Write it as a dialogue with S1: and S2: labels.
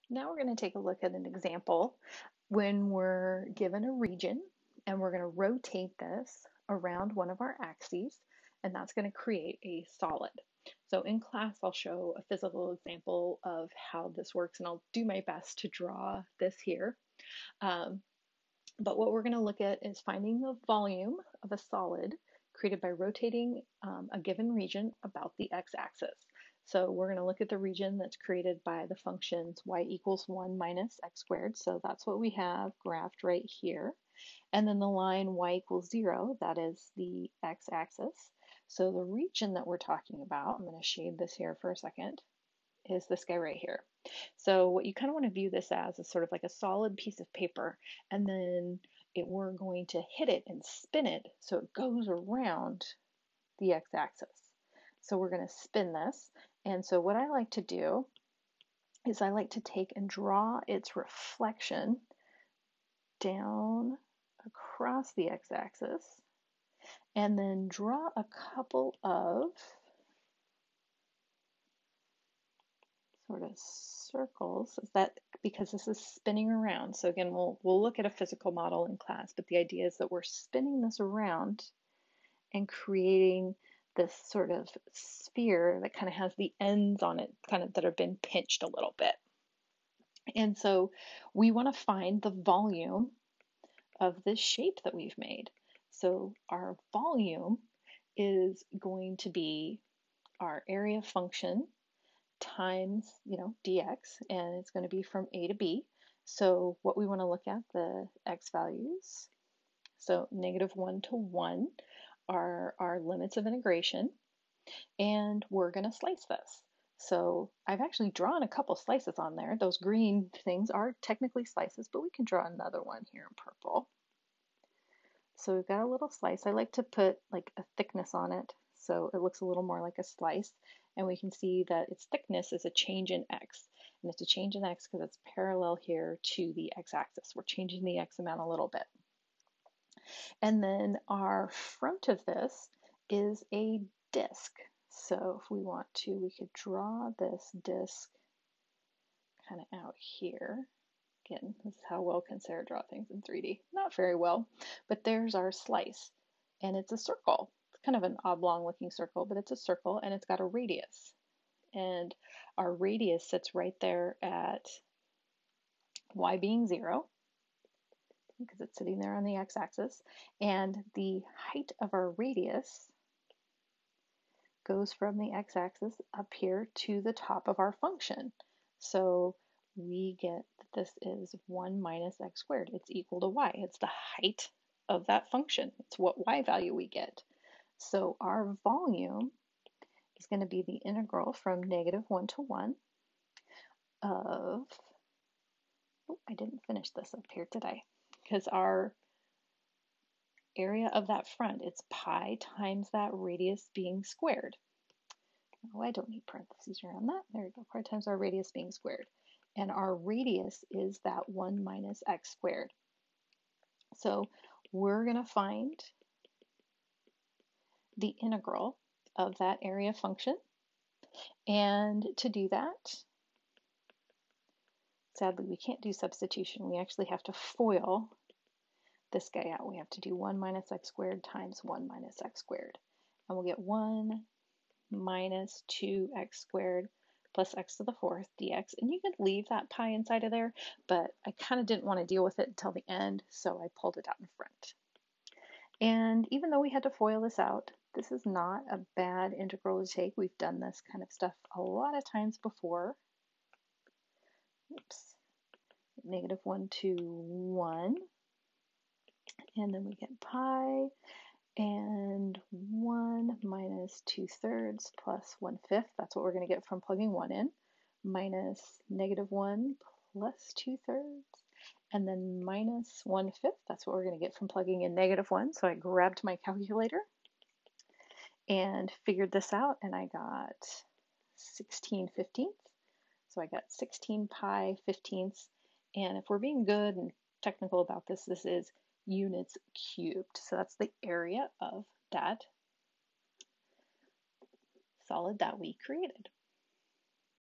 S1: Now we're going to take a look at an example when we're given a region and we're going to rotate this around one of our axes, and that's going to create a solid. So in class, I'll show a physical example of how this works, and I'll do my best to draw this here. Um, but what we're going to look at is finding the volume of a solid created by rotating a given region about the x-axis. So we're going to look at the region that's created by the functions y equals 1 minus x squared. So that's what we have graphed right here. And then the line y equals 0, that is the x-axis. So the region that we're talking about, I'm going to shade this here for a second, is this guy right here. So what you kind of want to view this as is sort of like a solid piece of paper, and then we're going to hit it and spin it so it goes around the x-axis. So we're going to spin this, and so what I like to do is I like to take and draw its reflection down across the x-axis, and then draw a couple of sort of circles. Is that because this is spinning around? So again, we'll look at a physical model in class, but the idea is that we're spinning this around and creating this sort of sphere that kind of has the ends on it kind of that have been pinched a little bit. And so we want to find the volume of this shape that we've made. So our volume is going to be our area function times, dx, and it's going to be from a to b. So what we want to look at, the x values. So -1 to 1 are our limits of integration, and we're going to slice this. So I've actually drawn a couple slices on there. Those green things are technically slices, but we can draw another one here in purple. So we've got a little slice. I like to put like a thickness on it so it looks a little more like a slice. And we can see that its thickness is a change in x. And it's a change in x because it's parallel here to the x-axis. We're changing the x amount a little bit. And then our front of this is a disk. So if we want to, we could draw this disk kind of out here. Again, this is how well can Sarah draw things in 3D. Not very well, but there's our slice, and it's a circle. It's kind of an oblong looking circle, but it's a circle, and it's got a radius. And our radius sits right there at y being 0, because it's sitting there on the x-axis, and the height of our radius goes from the x-axis up here to the top of our function. So we get that this is 1 minus x squared. It's equal to y. It's the height of that function. It's what y value we get. So our volume is going to be the integral from -1 to 1 of, oh, I didn't finish this up here, did I? Because our area of that front, it's pi times that radius being squared. Oh, I don't need parentheses around that. There we go, pi times our radius being squared. And our radius is that 1 minus x squared. So we're going to find the integral of that area function. And to do that, sadly, we can't do substitution. We actually have to FOIL this guy out. We have to do 1 minus x squared times 1 minus x squared. And we'll get 1 minus 2x squared plus x to the 4th dx. And you could leave that pi inside of there, but I kind of didn't want to deal with it until the end, so I pulled it out in front. And even though we had to FOIL this out, this is not a bad integral to take. We've done this kind of stuff a lot of times before. Oops. -1 to 1. And then we get pi, and 1 minus 2/3 plus 1/5, that's what we're going to get from plugging 1 in, minus -1 plus 2/3, and then minus 1/5, that's what we're going to get from plugging in -1. So I grabbed my calculator and figured this out, and I got 16/15. So I got 16 pi 15ths, and if we're being good and technical about this, this is units cubed. So that's the area of that solid that we created.